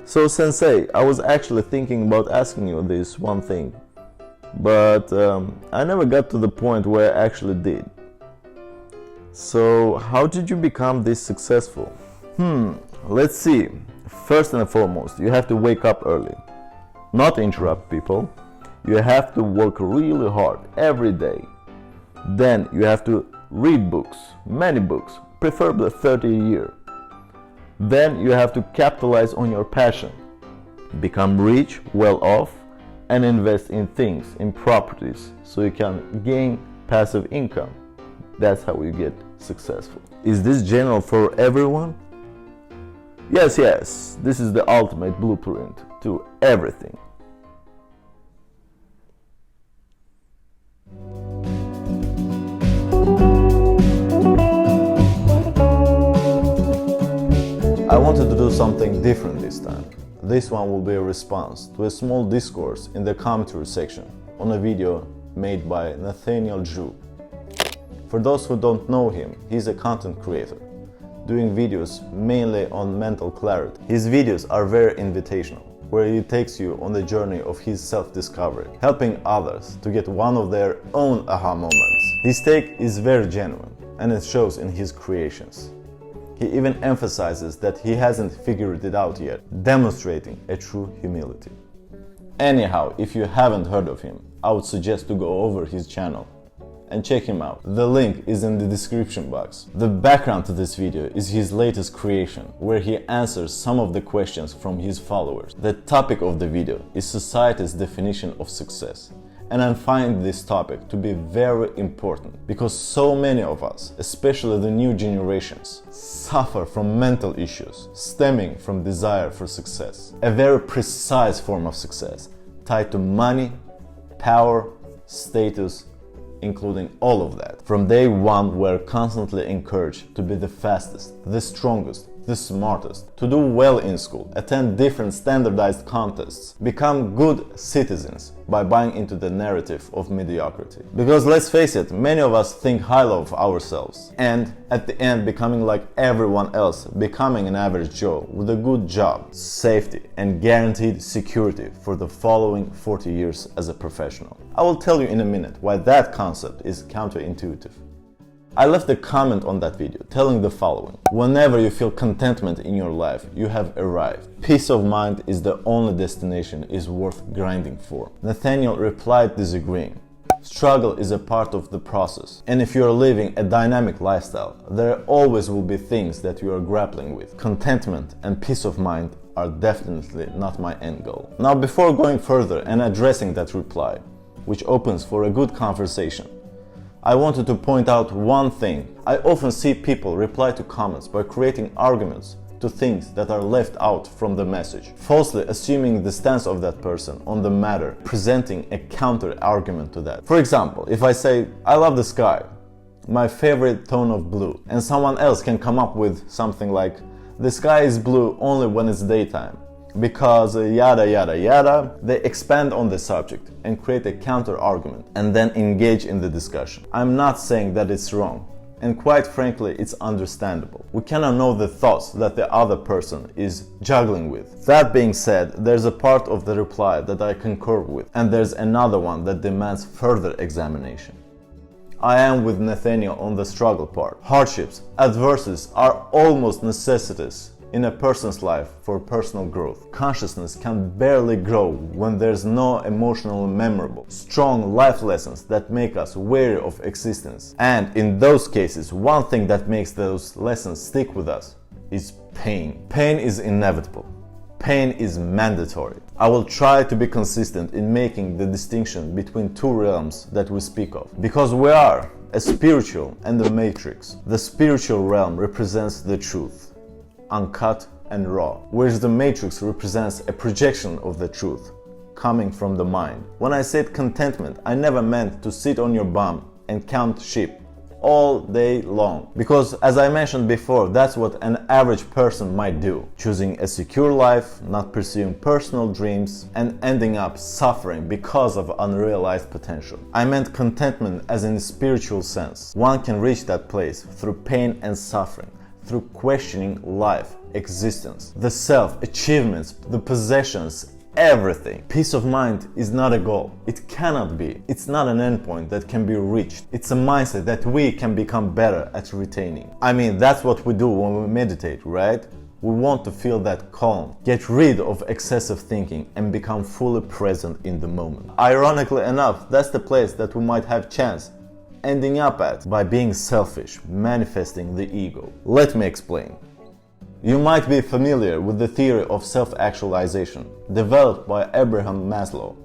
So Sensei, I was actually thinking about asking you this one thing, but I never got to the point where I actually did. So how did you become this successful? Let's see. First and foremost, you have to wake up early, not interrupt people. You have to work really hard every day. Then you have to read books, many books, preferably 30 a year. Then you have to capitalize on your passion, become rich, well off, and invest in things, in properties, so you can gain passive income. That's how you get successful. Is this general for everyone? Yes, this is the ultimate blueprint to everything. I wanted to do something different this time. This one will be a response to a small discourse in the commentary section on a video made by Nathaniel Drew. For those who don't know him, he's a content creator, doing videos mainly on mental clarity. His videos are very invitational, where he takes you on the journey of his self-discovery, helping others to get one of their own aha moments. His take is very genuine, and it shows in his creations. He even emphasizes that he hasn't figured it out yet, demonstrating a true humility. Anyhow, if you haven't heard of him, I would suggest to go over his channel and check him out. The link is in the description box. The background to this video is his latest creation, where he answers some of the questions from his followers. The topic of the video is society's definition of success. And I find this topic to be very important because so many of us, especially the new generations, suffer from mental issues stemming from desire for success. A very precise form of success tied to money, power, status, including all of that. From day one, we're constantly encouraged to be the fastest, the strongest, the smartest, to do well in school, attend different standardized contests, become good citizens by buying into the narrative of mediocrity. Because let's face it, many of us think highly of ourselves and at the end becoming like everyone else, becoming an average Joe with a good job, safety and guaranteed security for the following 40 years as a professional. I will tell you in a minute why that concept is counterintuitive. I left a comment on that video telling the following: whenever you feel contentment in your life, you have arrived. Peace of mind is the only destination is worth grinding for. Nathaniel replied disagreeing. Struggle is a part of the process, and if you are living a dynamic lifestyle, there always will be things that you are grappling with. Contentment and peace of mind are definitely not my end goal. Now, before going further and addressing that reply, which opens for a good conversation, I wanted to point out one thing. I often see people reply to comments by creating arguments to things that are left out from the message, falsely assuming the stance of that person on the matter, presenting a counter argument to that. For example, if I say, I love the sky, my favorite tone of blue, and someone else can come up with something like, the sky is blue only when it's daytime, because yada yada yada, they expand on the subject and create a counter argument and then engage in the discussion. I'm not saying that it's wrong, and quite frankly it's understandable. We cannot know the thoughts that the other person is juggling with. That being said, there's a part of the reply that I concur with, and there's another one that demands further examination. I am with Nathaniel on the struggle part. Hardships, adversities are almost necessities in a person's life for personal growth. Consciousness can barely grow when there's no emotional, memorable, strong life lessons that make us wary of existence. And in those cases, one thing that makes those lessons stick with us is pain. Pain is inevitable. Pain is mandatory. I will try to be consistent in making the distinction between two realms that we speak of, because we are a spiritual and a matrix. The spiritual realm represents the truth, uncut and raw, whereas the matrix represents a projection of the truth coming from the mind. When I said contentment, I never meant to sit on your bum and count sheep all day long, because as I mentioned before, that's what an average person might do, choosing a secure life, not pursuing personal dreams, and ending up suffering because of unrealized potential. I meant contentment as in a spiritual sense. One can reach that place through pain and suffering, through questioning life, existence, the self, achievements, the possessions, everything. Peace of mind is not a goal. It cannot be. It's not an endpoint that can be reached. It's a mindset that we can become better at retaining. I mean, that's what we do when we meditate, right? We want to feel that calm, get rid of excessive thinking and become fully present in the moment. Ironically enough, that's the place that we might have chance ending up at by being selfish, manifesting the ego. Let me explain. You might be familiar with the theory of self-actualization developed by Abraham Maslow.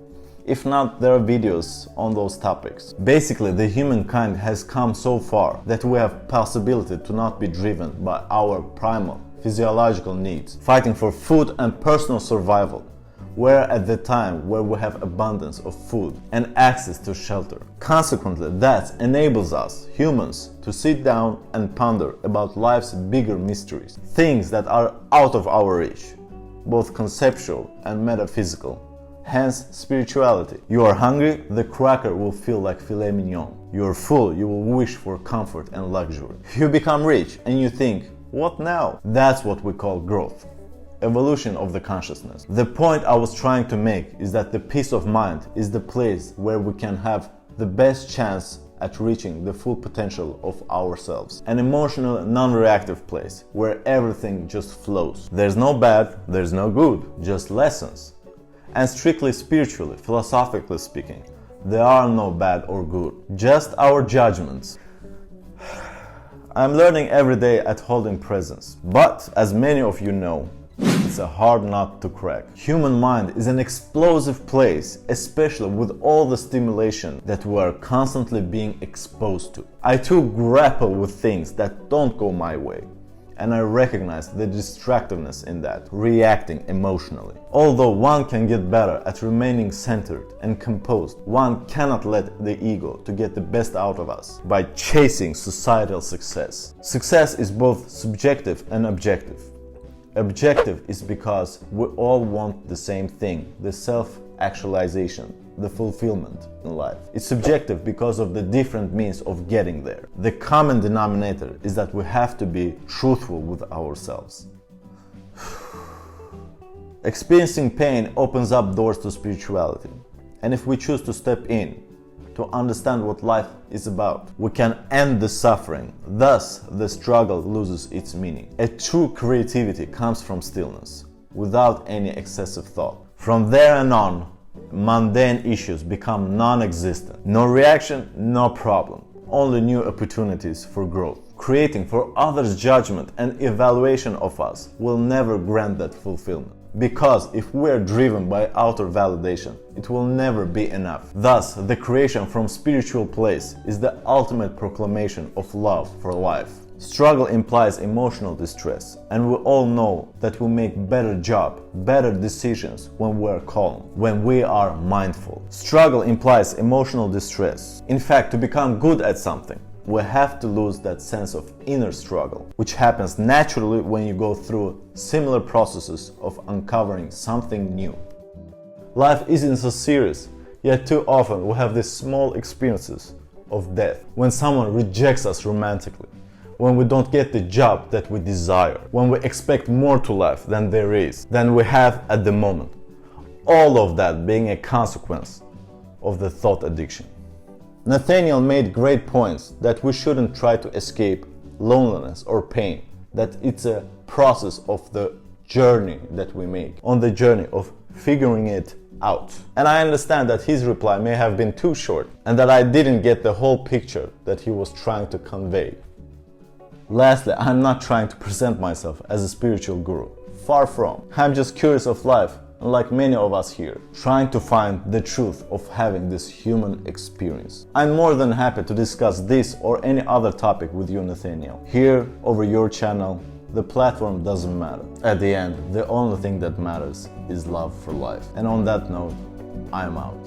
If not, there are videos on those topics. Basically, the humankind has come so far that we have possibility to not be driven by our primal physiological needs, fighting for food and personal survival. We're at the time where we have abundance of food and access to shelter. Consequently, that enables us, humans, to sit down and ponder about life's bigger mysteries, things that are out of our reach, both conceptual and metaphysical. Hence, spirituality. You are hungry, the cracker will feel like filet mignon. You are full, you will wish for comfort and luxury. You become rich and you think, what now? That's what we call growth. Evolution of the consciousness. The point I was trying to make is that the peace of mind is the place where we can have the best chance at reaching the full potential of ourselves. An emotional, non-reactive place where everything just flows. There's no bad, there's no good, just lessons. And strictly spiritually, philosophically speaking, there are no bad or good, just our judgments. I'm learning every day at holding presence, but as many of you know, it's a hard nut to crack. Human mind is an explosive place, especially with all the stimulation that we are constantly being exposed to. I too grapple with things that don't go my way, and I recognize the distractiveness in that, reacting emotionally. Although one can get better at remaining centered and composed, one cannot let the ego to get the best out of us by chasing societal success. Success is both subjective and objective. Objective is because we all want the same thing, the self-actualization, the fulfillment in life. It's subjective because of the different means of getting there. The common denominator is that we have to be truthful with ourselves. Experiencing pain opens up doors to spirituality, and if we choose to step in, to understand what life is about, we can end the suffering. Thus, the struggle loses its meaning. A true creativity comes from stillness, without any excessive thought. From there on, mundane issues become non-existent. No reaction, no problem. Only new opportunities for growth. Creating for others' judgment and evaluation of us will never grant that fulfillment. Because if we are driven by outer validation, it will never be enough. Thus, the creation from spiritual place is the ultimate proclamation of love for life. Struggle implies emotional distress, and we all know that we make better job, better decisions when we are calm, when we are mindful. Struggle implies emotional distress. In fact, to become good at something, we have to lose that sense of inner struggle, which happens naturally when you go through similar processes of uncovering something new. Life isn't so serious, yet too often we have these small experiences of death. When someone rejects us romantically, when we don't get the job that we desire, when we expect more to life than there is, than we have at the moment. All of that being a consequence of the thought addiction. Nathaniel made great points that we shouldn't try to escape loneliness or pain, that it's a process of the journey that we make, on the journey of figuring it out. And I understand that his reply may have been too short and that I didn't get the whole picture that he was trying to convey. Lastly, I'm not trying to present myself as a spiritual guru. Far from. I'm just curious of life, and like many of us here, trying to find the truth of having this human experience. I'm more than happy to discuss this or any other topic with you, Nathaniel. Here, over your channel, the platform doesn't matter. At the end, the only thing that matters is love for life. And on that note, I'm out.